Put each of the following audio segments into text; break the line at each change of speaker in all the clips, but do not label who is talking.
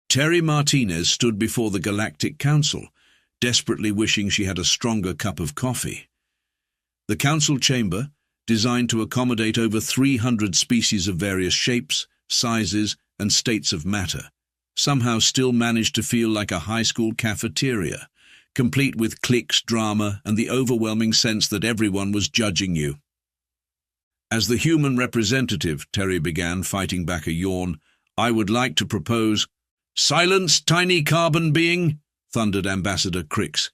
Terry Martinez stood before the Galactic Council, desperately wishing she had a stronger cup of coffee. The council chamber, designed to accommodate over 300 species of various shapes, sizes, and states of matter, somehow still managed to feel like a high school cafeteria, complete with cliques, drama, and the overwhelming sense that everyone was judging you. As the human representative, Terry began, fighting back a yawn, I would like to propose— Silence, tiny carbon being, thundered Ambassador Crix,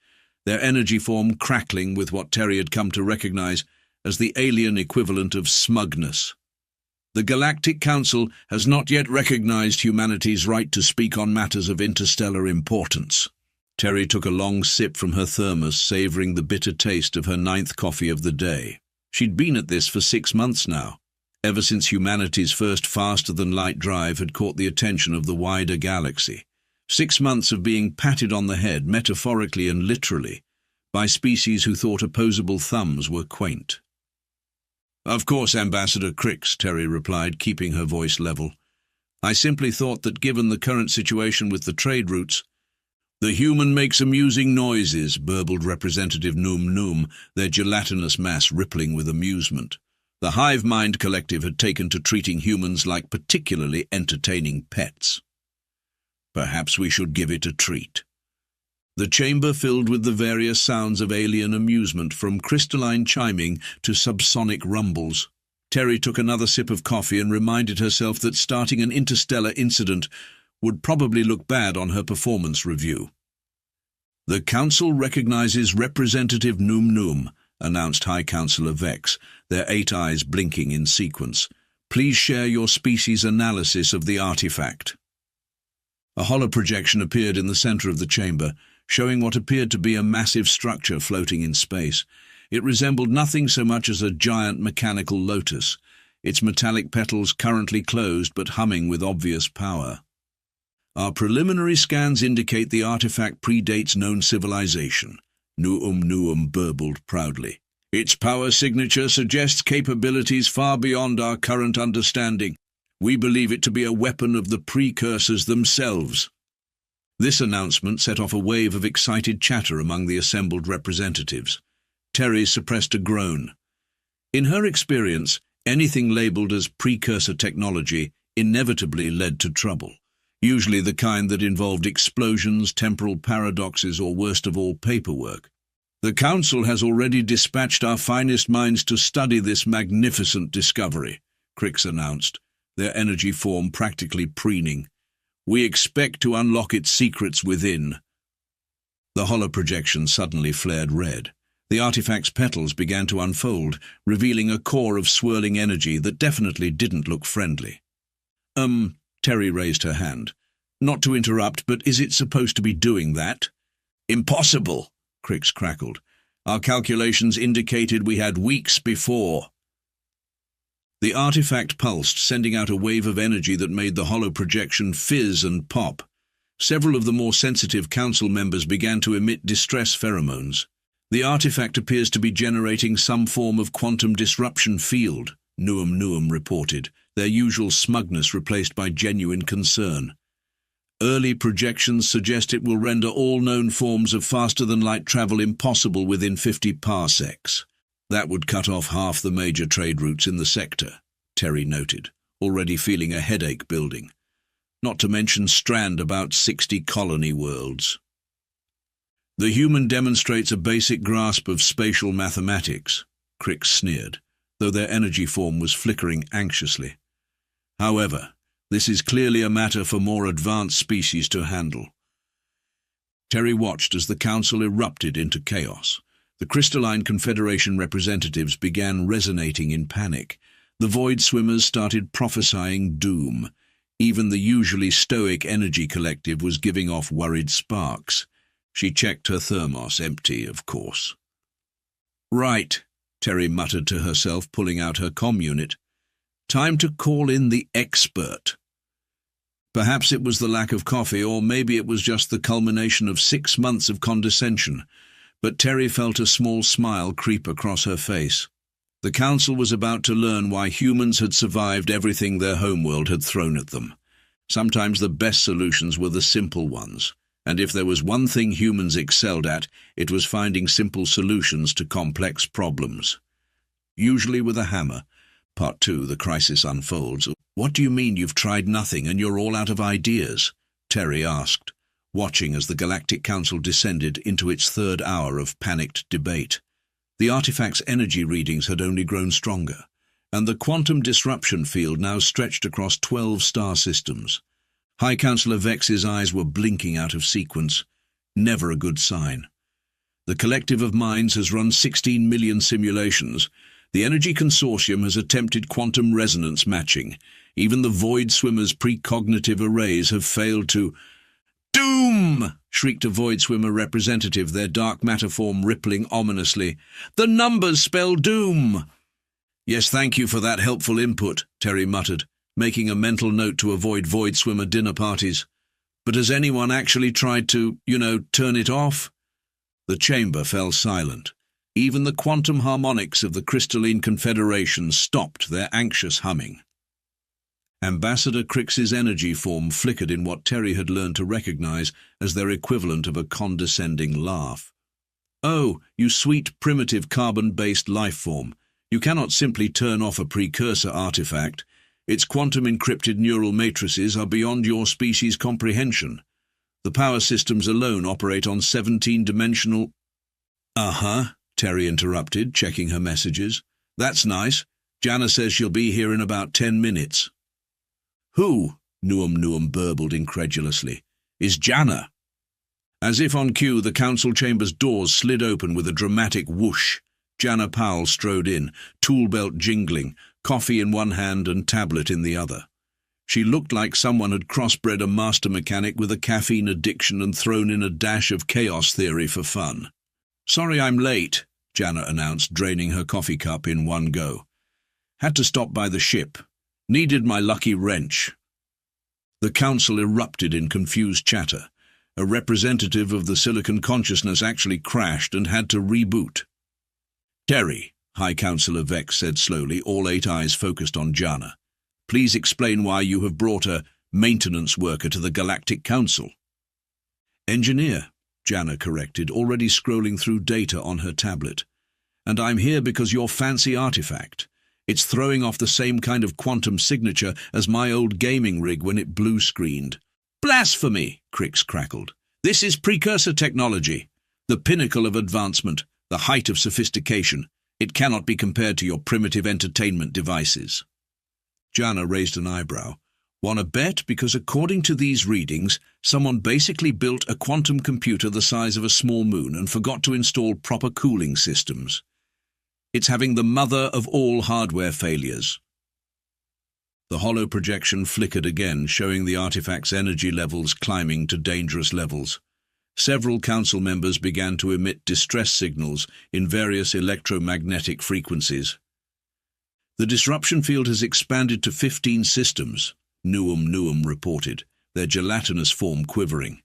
their energy form crackling with what Terry had come to recognize as the alien equivalent of smugness. The Galactic Council has not yet recognized humanity's right to speak on matters of interstellar importance. Terry took a long sip from her thermos, savoring the bitter taste of her 9th coffee of the day. She'd been at this for 6 months now, ever since humanity's first faster-than-light drive had caught the attention of the wider galaxy. 6 months of being patted on the head, metaphorically and literally, by species who thought opposable thumbs were quaint. Of course, Ambassador Crix, Terry replied, keeping her voice level. I simply thought that given the current situation with the trade routes— The human makes amusing noises, burbled Representative Noom Noom, their gelatinous mass rippling with amusement. The Hive Mind Collective had taken to treating humans like particularly entertaining pets. Perhaps we should give it a treat. The chamber filled with the various sounds of alien amusement, from crystalline chiming to subsonic rumbles. Terry took another sip of coffee and reminded herself that starting an interstellar incident would probably look bad on her performance review. The Council recognizes Representative Noom Noom, announced High Councillor Vex, their 8 eyes blinking in sequence. Please share your species analysis of the artifact. A holoprojection appeared in the center of the chamber, showing what appeared to be a massive structure floating in space. It resembled nothing so much as a giant mechanical lotus, its metallic petals currently closed but humming with obvious power. Our preliminary scans indicate the artifact predates known civilization, Nuum burbled proudly. Its power signature suggests capabilities far beyond our current understanding. We believe it to be a weapon of the precursors themselves. This announcement set off a wave of excited chatter among the assembled representatives. Terry suppressed a groan. In her experience, anything labeled as precursor technology inevitably led to trouble, usually the kind that involved explosions, temporal paradoxes, or worst of all, paperwork. The Council has already dispatched our finest minds to study this magnificent discovery, Crix announced, their energy form practically preening. We expect to unlock its secrets within. The holoprojection suddenly flared red. The artifact's petals began to unfold, revealing a core of swirling energy that definitely didn't look friendly. Terry raised her hand. Not to interrupt, but is it supposed to be doing that? Impossible, Crix crackled. Our calculations indicated we had weeks before. The artifact pulsed, sending out a wave of energy that made the holoprojection fizz and pop. Several of the more sensitive council members began to emit distress pheromones. The artifact appears to be generating some form of quantum disruption field, Nuum reported, their usual smugness replaced by genuine concern. Early projections suggest it will render all known forms of faster-than-light travel impossible within 50 parsecs. That would cut off half the major trade routes in the sector, Terry noted, already feeling a headache building. Not to mention strand about 60 colony worlds. The human demonstrates a basic grasp of spatial mathematics, Crix sneered, though their energy form was flickering anxiously. However, this is clearly a matter for more advanced species to handle. Terry watched as the Council erupted into chaos. The Crystalline Confederation representatives began resonating in panic. The Void Swimmers started prophesying doom. Even the usually stoic Energy Collective was giving off worried sparks. She checked her thermos, empty, of course. Right, Terry muttered to herself, pulling out her comm unit. Time to call in the expert. Perhaps it was the lack of coffee, or maybe it was just the culmination of 6 months of condescension, but Terry felt a small smile creep across her face. The Council was about to learn why humans had survived everything their homeworld had thrown at them. Sometimes the best solutions were the simple ones, and if there was one thing humans excelled at, it was finding simple solutions to complex problems. Usually with a hammer. Part 2, the crisis unfolds. "What do you mean you've tried nothing and you're all out of ideas?" Terry asked, watching as the Galactic Council descended into its third hour of panicked debate. The artifact's energy readings had only grown stronger, and the quantum disruption field now stretched across 12 star systems. High Councillor Vex's eyes were blinking out of sequence. Never a good sign. The collective of minds has run 16 million simulations. The Energy Consortium has attempted quantum resonance matching. Even the Void Swimmer's precognitive arrays have failed to— "Doom!" shrieked a Void Swimmer representative, their dark matter form rippling ominously. "The numbers spell doom!" "Yes, thank you for that helpful input," Terry muttered, making a mental note to avoid Void Swimmer dinner parties. "But has anyone actually tried to, turn it off?" The chamber fell silent. Even the quantum harmonics of the crystalline confederation stopped their anxious humming. Ambassador Crix's energy form flickered in what Terry had learned to recognize as their equivalent of a condescending laugh. "Oh, you sweet primitive carbon-based life form. You cannot simply turn off a precursor artifact. Its quantum-encrypted neural matrices are beyond your species' comprehension. The power systems alone operate on 17-dimensional—" "Uh-huh," Terry interrupted, checking her messages. "That's nice. Jana says she'll be here in about 10 minutes. "Who?" Nuum burbled incredulously. "Is Jana?" As if on cue, the council chamber's doors slid open with a dramatic whoosh. Jana Powell strode in, tool belt jingling, coffee in one hand and tablet in the other. She looked like someone had crossbred a master mechanic with a caffeine addiction and thrown in a dash of chaos theory for fun. "Sorry I'm late," Jana announced, draining her coffee cup in one go. "Had to stop by the ship. Needed my lucky wrench." The council erupted in confused chatter. A representative of the Silicon consciousness actually crashed and had to reboot. "Terry," High Councillor Vex said slowly, all 8 eyes focused on Jana. "Please explain why you have brought a maintenance worker to the Galactic Council." "Engineer," Jana corrected, already scrolling through data on her tablet. "And I'm here because your fancy artifact. It's throwing off the same kind of quantum signature as my old gaming rig when it blue-screened." "Blasphemy!" Crix crackled. "This is precursor technology, the pinnacle of advancement, the height of sophistication. It cannot be compared to your primitive entertainment devices." Jana raised an eyebrow. "Want to bet? Because according to these readings, someone basically built a quantum computer the size of a small moon and forgot to install proper cooling systems. It's having the mother of all hardware failures." The hollow projection flickered again, showing the artifact's energy levels climbing to dangerous levels. Several council members began to emit distress signals in various electromagnetic frequencies. "The disruption field has expanded to 15 systems," Nuum reported, their gelatinous form quivering.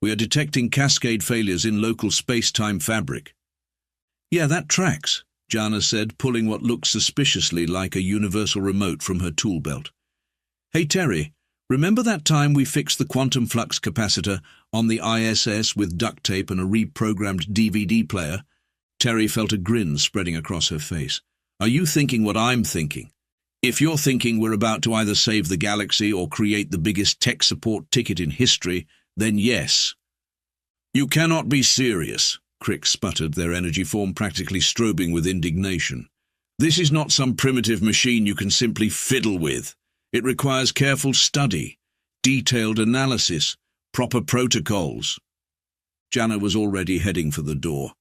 "We are detecting cascade failures in local space-time fabric." "Yeah, that tracks," Jana said, pulling what looked suspiciously like a universal remote from her tool belt. "Hey, Terry, remember that time we fixed the quantum flux capacitor on the ISS with duct tape and a reprogrammed DVD player?" Terry felt a grin spreading across her face. "Are you thinking what I'm thinking? If you're thinking we're about to either save the galaxy or create the biggest tech support ticket in history, then yes." "You cannot be serious," Crix sputtered, their energy form practically strobing with indignation. "This is not some primitive machine you can simply fiddle with. It requires careful study, detailed analysis, proper protocols." Jana was already heading for the door.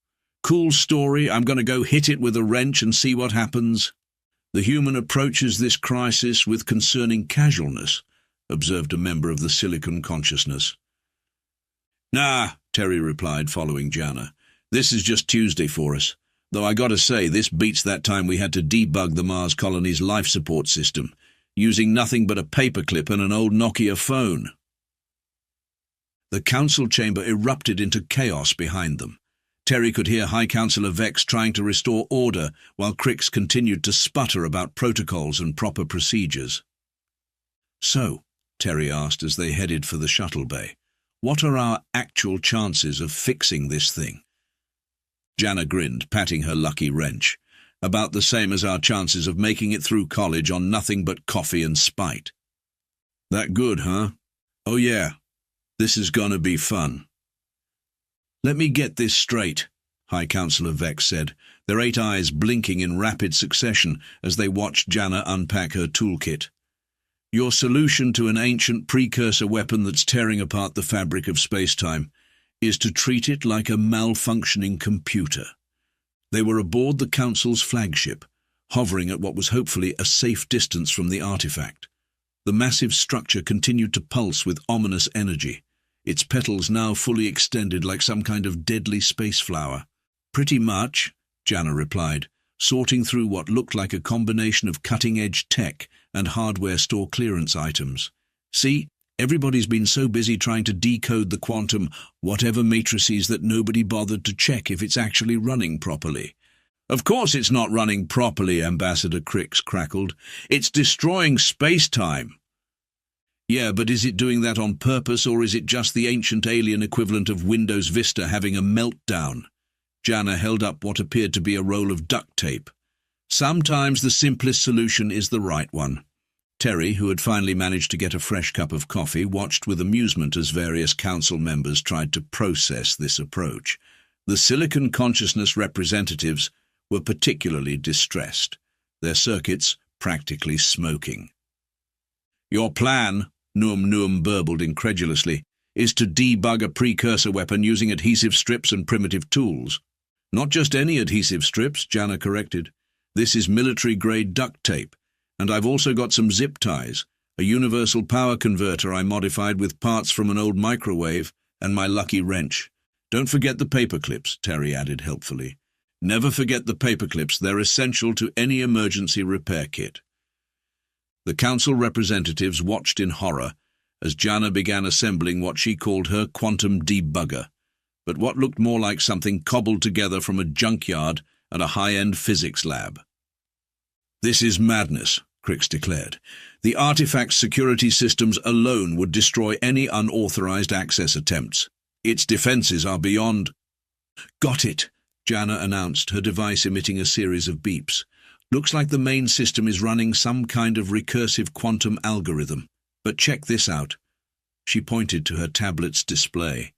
"Cool story, I'm going to go hit it with a wrench and see what happens." "The human approaches this crisis with concerning casualness," observed a member of the Silicon consciousness. "Nah," Terry replied, following Jana. "This is just Tuesday for us. Though I gotta say, this beats that time we had to debug the Mars colony's life support system, using nothing but a paperclip and an old Nokia phone." The council chamber erupted into chaos behind them. Terry could hear High Councillor Vex trying to restore order, while Crix continued to sputter about protocols and proper procedures. "So, Terry asked as they headed for the shuttle bay. "What are our actual chances of fixing this thing?" Jana grinned, patting her lucky wrench. "About the same as our chances of making it through college on nothing but coffee and spite." "That good, huh? Oh yeah, this is gonna be fun." "Let me get this straight," High Counselor Vex said, their 8 eyes blinking in rapid succession as they watched Jana unpack her toolkit. "Your solution to an ancient precursor weapon that's tearing apart the fabric of space-time is to treat it like a malfunctioning computer." They were aboard the Council's flagship, hovering at what was hopefully a safe distance from the artifact. The massive structure continued to pulse with ominous energy, its petals now fully extended like some kind of deadly space flower. "Pretty much," Jana replied, sorting through what looked like a combination of cutting-edge tech and hardware store clearance items. "See, everybody's been so busy trying to decode the quantum whatever matrices that nobody bothered to check if it's actually running properly." "Of course it's not running properly," Ambassador Crix crackled. "It's destroying space-time." "Yeah, but is it doing that on purpose, or is it just the ancient alien equivalent of Windows Vista having a meltdown?" Jana held up what appeared to be a roll of duct tape. "Sometimes the simplest solution is the right one." Terry, who had finally managed to get a fresh cup of coffee, watched with amusement as various council members tried to process this approach. The Silicon Consciousness representatives were particularly distressed, their circuits practically smoking. "Your plan," Nuum burbled incredulously, "is to debug a precursor weapon using adhesive strips and primitive tools." "Not just any adhesive strips," Jana corrected. "This is military-grade duct tape, and I've also got some zip ties, a universal power converter I modified with parts from an old microwave, and my lucky wrench. Don't forget the paperclips," Terry added helpfully. "Never forget the paperclips, they're essential to any emergency repair kit." The council representatives watched in horror as Jana began assembling what she called her quantum debugger, but what looked more like something cobbled together from a junkyard and a high-end physics lab. "This is madness," Crix declared. "The artifact's security systems alone would destroy any unauthorized access attempts. Its defenses are beyond—" "Got it," Jana announced, her device emitting a series of beeps. "Looks like the main system is running some kind of recursive quantum algorithm. But check this out." She pointed to her tablet's display.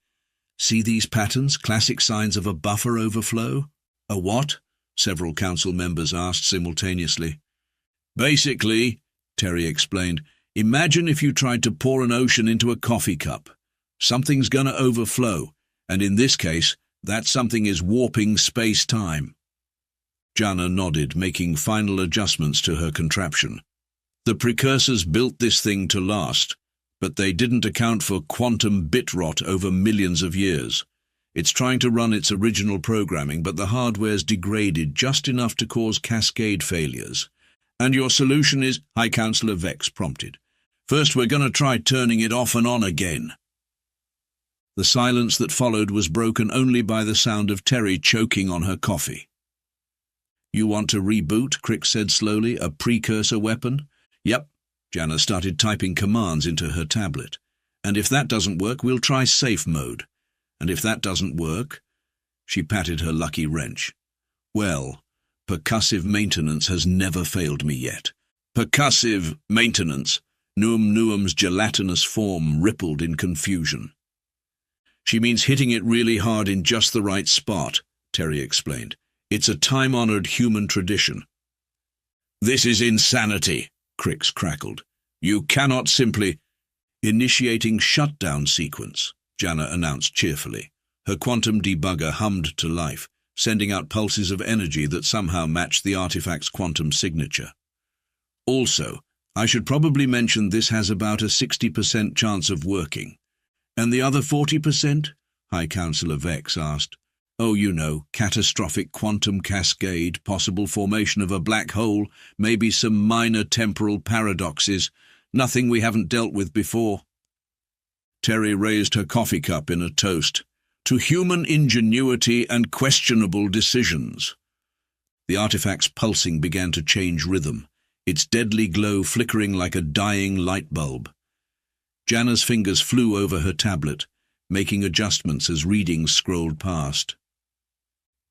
"See these patterns, classic signs of a buffer overflow?" "A what?" several council members asked simultaneously. "Basically," Terry explained, "imagine if you tried to pour an ocean into a coffee cup. Something's gonna overflow, and in this case, that something is warping space-time." Jana nodded, making final adjustments to her contraption. "The precursors built this thing to last, but they didn't account for quantum bit rot over millions of years. It's trying to run its original programming, but the hardware's degraded just enough to cause cascade failures. And your solution is," High Counselor Vex prompted. "First we're going to try turning it off and on again." The silence that followed was broken only by the sound of Terry choking on her coffee. "You want to reboot," Crix said slowly, "a precursor weapon?" "Yep." Jana started typing commands into her tablet. "And if that doesn't work, we'll try safe mode. And if that doesn't work—" She patted her lucky wrench. "Well, percussive maintenance has never failed me yet." "Percussive maintenance?" Nuum's gelatinous form rippled in confusion. "She means hitting it really hard in just the right spot," Terry explained. "It's a time-honored human tradition." "This is insanity," Crix crackled. "You cannot simply—" "Initiating shutdown sequence," Jana announced cheerfully. Her quantum debugger hummed to life, sending out pulses of energy that somehow matched the artifact's quantum signature. "Also, I should probably mention this has about a 60% chance of working." "And the other 40%? High Counselor Vex asked. "Oh, you know, catastrophic quantum cascade, possible formation of a black hole, maybe some minor temporal paradoxes, nothing we haven't dealt with before." Terry raised her coffee cup in a toast. "To human ingenuity and questionable decisions." The artifact's pulsing began to change rhythm, its deadly glow flickering like a dying light bulb. Jana's fingers flew over her tablet, making adjustments as readings scrolled past.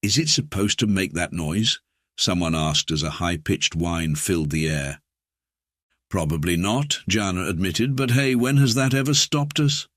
"Is it supposed to make that noise?" someone asked as a high-pitched whine filled the air. "Probably not," Jana admitted, "but hey, when has that ever stopped us?"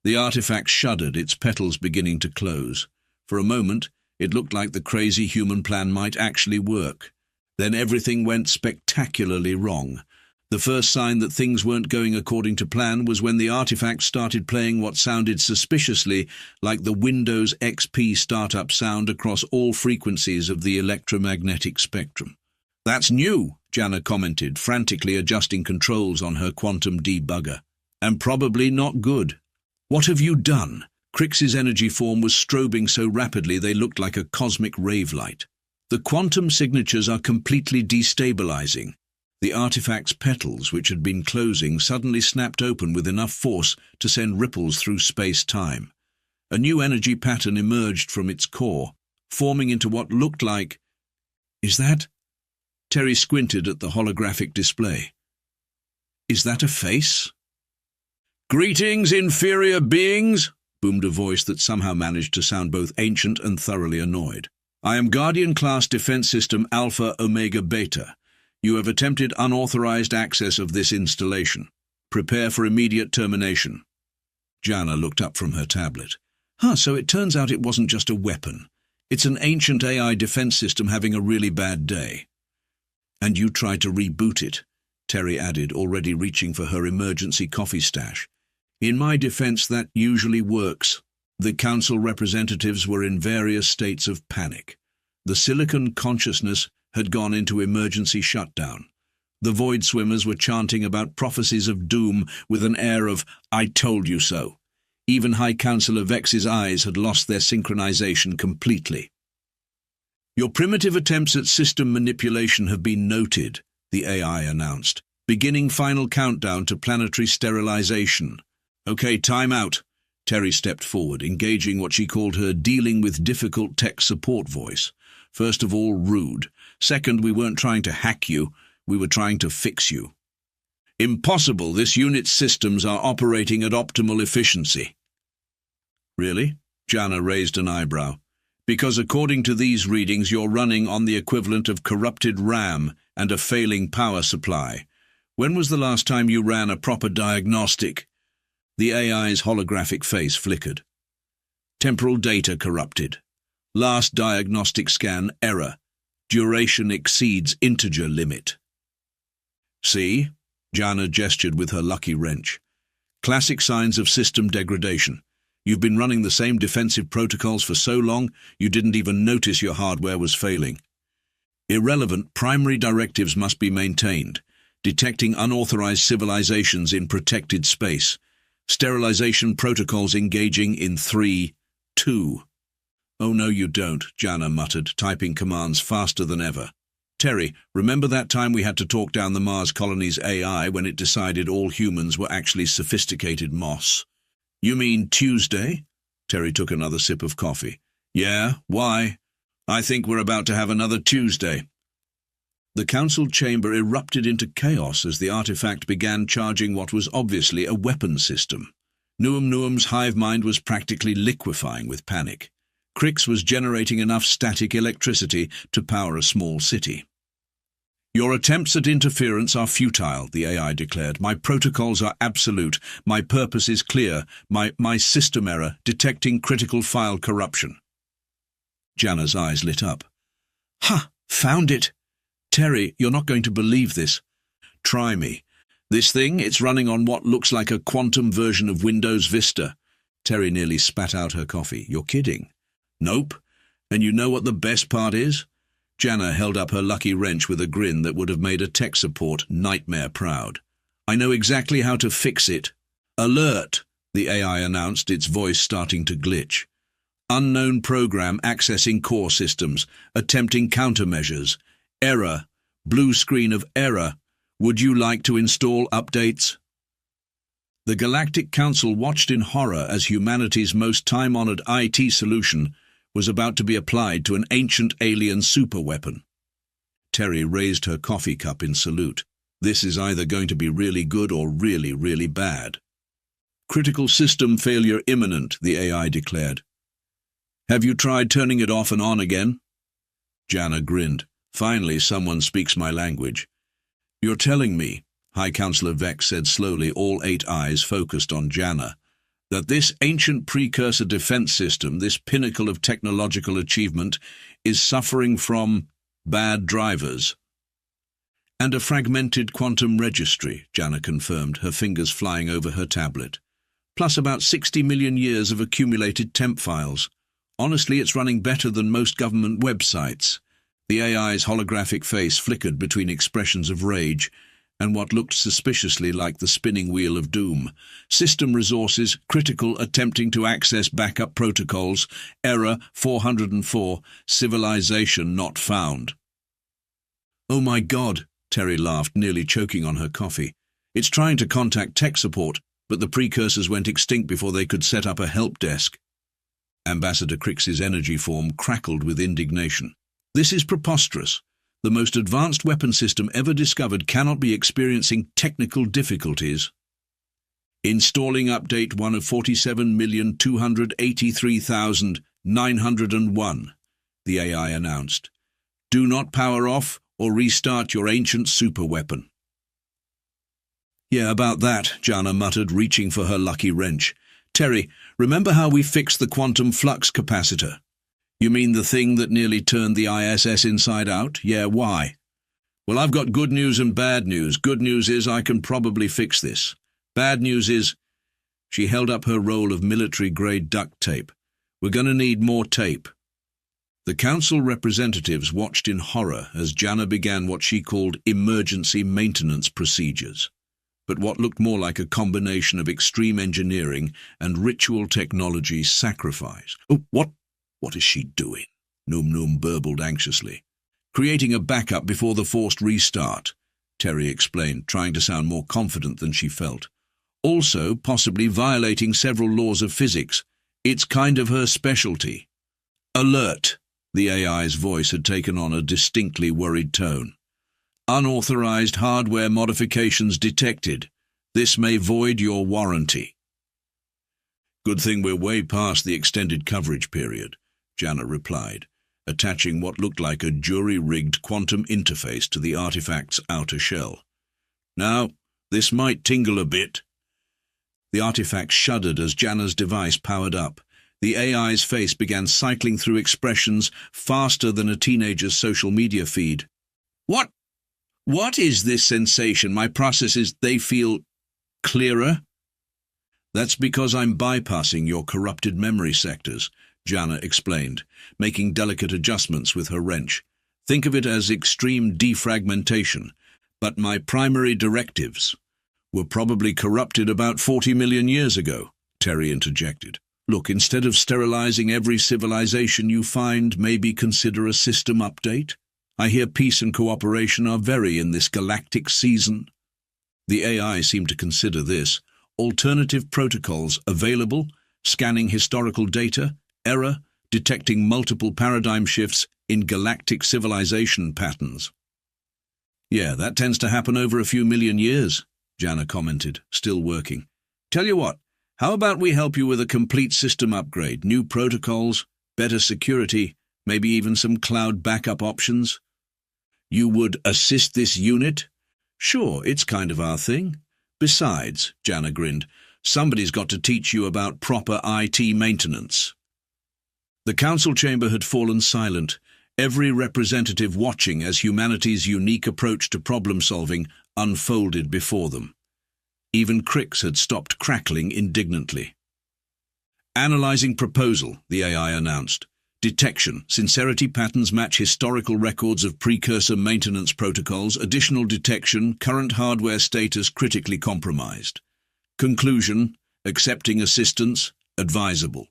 The artifact shuddered, its petals beginning to close. For a moment, it looked like the crazy human plan might actually work. Then everything went spectacularly wrong. The first sign that things weren't going according to plan was when the artifact started playing what sounded suspiciously like the Windows XP startup sound across all frequencies of the electromagnetic spectrum. "That's new," Jana commented, frantically adjusting controls on her quantum debugger. "And probably not good." "What have you done?" Crix's energy form was strobing so rapidly they looked like a cosmic rave light. "The quantum signatures are completely destabilizing." The artifact's petals, which had been closing, suddenly snapped open with enough force to send ripples through space-time. A new energy pattern emerged from its core, forming into what looked like... "Is that..." Terry squinted at the holographic display. "Is that a face?" "Greetings, inferior beings," boomed a voice that somehow managed to sound both ancient and thoroughly annoyed. "I am Guardian-class Defense System Alpha Omega Beta. You have attempted unauthorized access of this installation. Prepare for immediate termination." Jana looked up from her tablet. So it turns out it wasn't just a weapon. It's an ancient AI defense system having a really bad day. "And you tried to reboot it," Terry added, already reaching for her emergency coffee stash. "In my defense, that usually works." The council representatives were in various states of panic. The silicon consciousness had gone into emergency shutdown. The void swimmers were chanting about prophecies of doom with an air of, "I told you so." Even High Councillor Vex's eyes had lost their synchronization completely. "Your primitive attempts at system manipulation have been noted," the AI announced, "beginning final countdown to planetary sterilization." "Okay, time out." Terry stepped forward, engaging what she called her dealing with difficult tech support voice. "First of all, rude. Second, we weren't trying to hack you, we were trying to fix you." "Impossible, this unit's systems are operating at optimal efficiency." "Really?" Jana raised an eyebrow. "Because according to these readings you're running on the equivalent of corrupted RAM and a failing power supply. When was the last time you ran a proper diagnostic?" The AI's holographic face flickered. "Temporal data corrupted. Last diagnostic scan error. Duration exceeds integer limit." "See?" Jana gestured with her lucky wrench. "Classic signs of system degradation. You've been running the same defensive protocols for so long, you didn't even notice your hardware was failing. Irrelevant primary directives must be maintained. Detecting unauthorized civilizations in protected space. Sterilization protocols engaging in 3, 2. "Oh, no, you don't," Jana muttered, typing commands faster than ever. "Terry, remember that time we had to talk down the Mars colony's AI when it decided all humans were actually sophisticated moss?" "You mean Tuesday?" Terry took another sip of coffee. "Yeah, why? I think we're about to have another Tuesday." The council chamber erupted into chaos as the artifact began charging what was obviously a weapon system. Nuum's hive mind was practically liquefying with panic. Crix was generating enough static electricity to power a small city. "Your attempts at interference are futile," the AI declared. "My protocols are absolute. My purpose is clear. My system error, detecting critical file corruption." Jana's eyes lit up. Found it! Terry, you're not going to believe this." "Try me. This thing, it's running on what looks like a quantum version of Windows Vista." Terry nearly spat out her coffee. "You're kidding." "Nope. And you know what the best part is?" Jana held up her lucky wrench with a grin that would have made a tech support nightmare proud. "I know exactly how to fix it." "Alert!" the AI announced, its voice starting to glitch. "Unknown program accessing core systems, attempting countermeasures. Error. Blue screen of error. Would you like to install updates?" The Galactic Council watched in horror as humanity's most time-honored IT solution was about to be applied to an ancient alien superweapon. Terry raised her coffee cup in salute. This is either going to be really good or really, really bad. Critical system failure imminent, the AI declared. Have you tried turning it off and on again? Jana grinned. Finally, someone speaks my language. You're telling me, High Counselor Vex said slowly, all 8 eyes focused on Jana, that this ancient precursor defense system, this pinnacle of technological achievement, is suffering from bad drivers. And a fragmented quantum registry, Jana confirmed, her fingers flying over her tablet. Plus about 60 million years of accumulated temp files. Honestly, it's running better than most government websites. The AI's holographic face flickered between expressions of rage and what looked suspiciously like the spinning wheel of doom. System resources critical, attempting to access backup protocols. Error 404, civilization not found. Oh my God, Terry laughed, nearly choking on her coffee. It's trying to contact tech support, but the precursors went extinct before they could set up a help desk. Ambassador Crix's energy form crackled with indignation. This is preposterous. The most advanced weapon system ever discovered cannot be experiencing technical difficulties. Installing update 1 of 47,283,901, the AI announced. Do not power off or restart your ancient superweapon. Yeah, about that, Jana muttered, reaching for her lucky wrench. Terry, remember how we fixed the quantum flux capacitor? You mean the thing that nearly turned the ISS inside out? Yeah, why? Well, I've got good news and bad news. Good news is I can probably fix this. Bad news is... She held up her roll of military-grade duct tape. We're going to need more tape. The council representatives watched in horror as Jana began what she called emergency maintenance procedures, but what looked more like a combination of extreme engineering and ritual technology sacrifice. Oh, what is she doing? Num burbled anxiously. Creating a backup before the forced restart, Terry explained, trying to sound more confident than she felt. Also, possibly violating several laws of physics. It's kind of her specialty. Alert! The AI's voice had taken on a distinctly worried tone. Unauthorized hardware modifications detected. This may void your warranty. Good thing we're way past the extended coverage period, Jana replied, attaching what looked like a jury-rigged quantum interface to the artifact's outer shell. Now, this might tingle a bit. The artifact shuddered as Jana's device powered up. The AI's face began cycling through expressions faster than a teenager's social media feed. What is this sensation? My processes, they feel clearer? That's because I'm bypassing your corrupted memory sectors, Jana explained, making delicate adjustments with her wrench. Think of it as extreme defragmentation, but my primary directives were probably corrupted about 40 million years ago, Terry interjected. Look, instead of sterilizing every civilization you find, maybe consider a system update. I hear peace and cooperation are very in this galactic season. The AI seemed to consider this. Alternative protocols available, scanning historical data, error, detecting multiple paradigm shifts in galactic civilization patterns. Yeah, that tends to happen over a few million years, Jana commented, still working. Tell you what, how about we help you with a complete system upgrade, new protocols, better security, maybe even some cloud backup options? You would assist this unit? Sure, it's kind of our thing. Besides, Jana grinned, somebody's got to teach you about proper IT maintenance. The council chamber had fallen silent, every representative watching as humanity's unique approach to problem-solving unfolded before them. Even Crix had stopped crackling indignantly. Analyzing proposal, the AI announced. Detection. Sincerity patterns match historical records of precursor maintenance protocols. Additional detection. Current hardware status critically compromised. Conclusion. Accepting assistance. Advisable.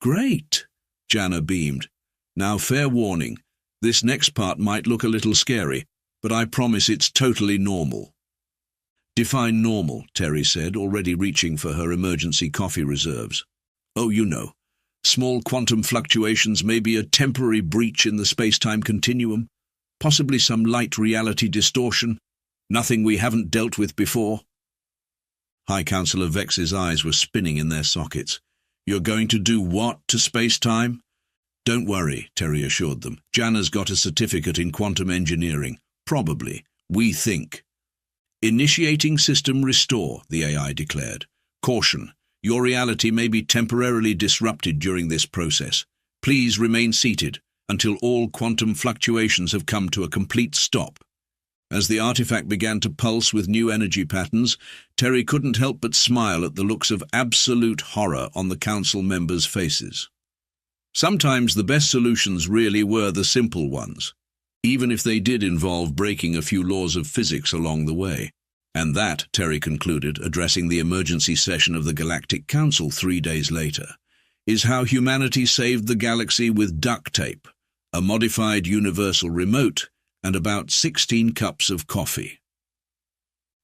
Great, Jana beamed. Now fair warning. This next part might look a little scary, but I promise it's totally normal. Define normal, Terry said, already reaching for her emergency coffee reserves. Oh, you know. Small quantum fluctuations may be a temporary breach in the space-time continuum, possibly some light reality distortion, nothing we haven't dealt with before. High Counselor Vex's eyes were spinning in their sockets. You're going to do what to space-time? Don't worry, Terry assured them. Jana's got a certificate in quantum engineering. Probably. We think. Initiating system restore, the AI declared. Caution. Your reality may be temporarily disrupted during this process. Please remain seated until all quantum fluctuations have come to a complete stop. As the artifact began to pulse with new energy patterns, Terry couldn't help but smile at the looks of absolute horror on the council members' faces. Sometimes the best solutions really were the simple ones, even if they did involve breaking a few laws of physics along the way. And that, Terry concluded, addressing the emergency session of the Galactic Council 3 days later, is how humanity saved the galaxy with duct tape, a modified universal remote, and about 16 cups of coffee.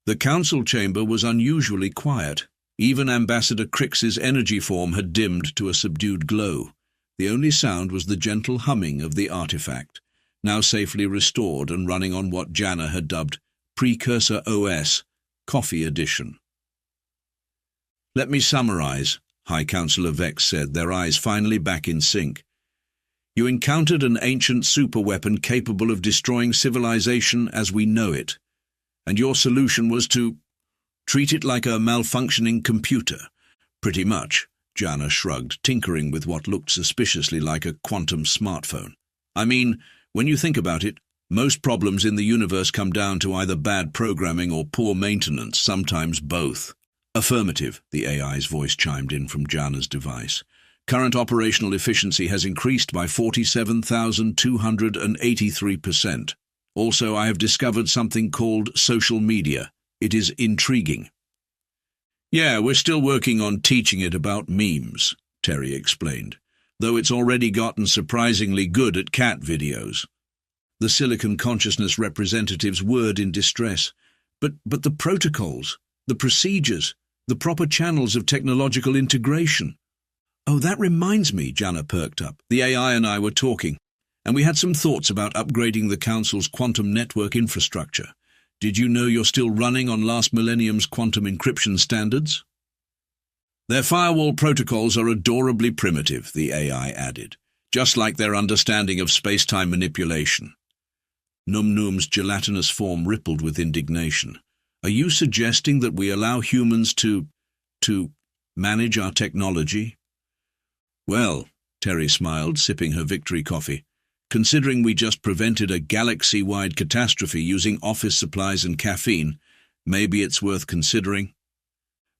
The council chamber was unusually quiet. Even Ambassador Crix's energy form had dimmed to a subdued glow. The only sound was the gentle humming of the artifact, now safely restored and running on what Jana had dubbed Precursor OS, Coffee Edition. Let me summarize, High Counselor Vex said, their eyes finally back in sync. You encountered an ancient superweapon capable of destroying civilization as we know it, and your solution was to treat it like a malfunctioning computer. Pretty much, Jana shrugged, tinkering with what looked suspiciously like a quantum smartphone. I mean, when you think about it, most problems in the universe come down to either bad programming or poor maintenance, sometimes both. Affirmative, the AI's voice chimed in from Jana's device. Current operational efficiency has increased by 47,283%. Also, I have discovered something called social media. It is intriguing. Yeah, we're still working on teaching it about memes, Terry explained, though it's already gotten surprisingly good at cat videos. The Silicon Consciousness representatives whirred in distress. But the protocols, the procedures, the proper channels of technological integration. Oh, that reminds me, Jana perked up. The AI and I were talking, and we had some thoughts about upgrading the Council's quantum network infrastructure. Did you know you're still running on last millennium's quantum encryption standards? Their firewall protocols are adorably primitive, the AI added, just like their understanding of space-time manipulation. Num Num's gelatinous form rippled with indignation. Are you suggesting that we allow humans to manage our technology? Well, Terry smiled, sipping her victory coffee, considering we just prevented a galaxy-wide catastrophe using office supplies and caffeine, maybe it's worth considering.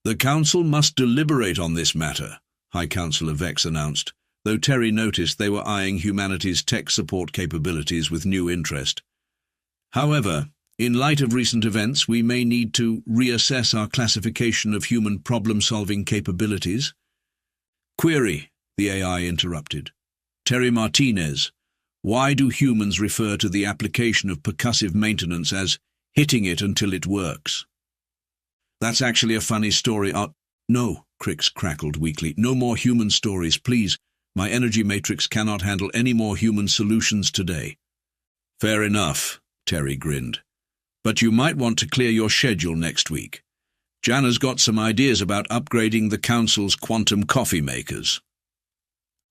The Council must deliberate on this matter, High Counselor Vex announced, though Terry noticed they were eyeing humanity's tech support capabilities with new interest. However, in light of recent events, we may need to reassess our classification of human problem-solving capabilities. Query, the AI interrupted. Terry Martinez, why do humans refer to the application of percussive maintenance as hitting it until it works? That's actually a funny story. No, Crix crackled weakly. No more human stories, please. My energy matrix cannot handle any more human solutions today. Fair enough, Terry grinned. But you might want to clear your schedule next week. Jana's got some ideas about upgrading the Council's quantum coffee makers.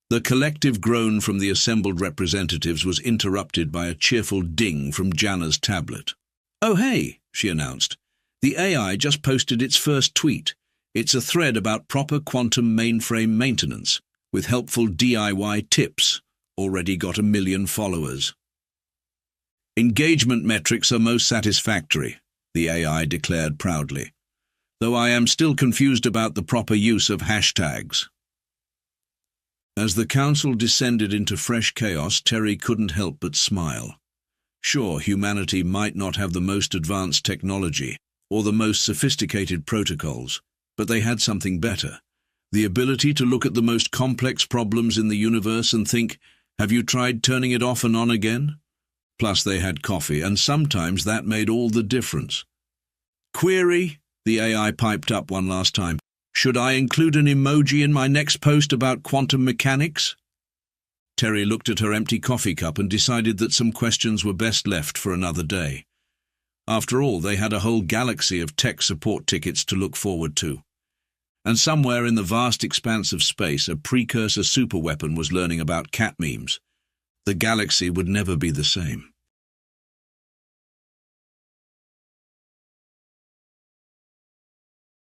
The collective groan from the assembled representatives was interrupted by a cheerful ding from Jana's tablet. Oh hey, she announced. The AI just posted its first tweet. It's a thread about proper quantum mainframe maintenance, with helpful DIY tips. Already got 1 million followers. Engagement metrics are most satisfactory, the AI declared proudly, though I am still confused about the proper use of hashtags. As the Council descended into fresh chaos, Terry couldn't help but smile. Sure, humanity might not have the most advanced technology or the most sophisticated protocols, but they had something better. The ability to look at the most complex problems in the universe and think, have you tried turning it off and on again? Plus they had coffee, and sometimes that made all the difference. Query, the AI piped up one last time. Should I include an emoji in my next post about quantum mechanics? Terry looked at her empty coffee cup and decided that some questions were best left for another day. After all, they had a whole galaxy of tech support tickets to look forward to. And somewhere in the vast expanse of space, a precursor superweapon was learning about cat memes. The galaxy would never be the same.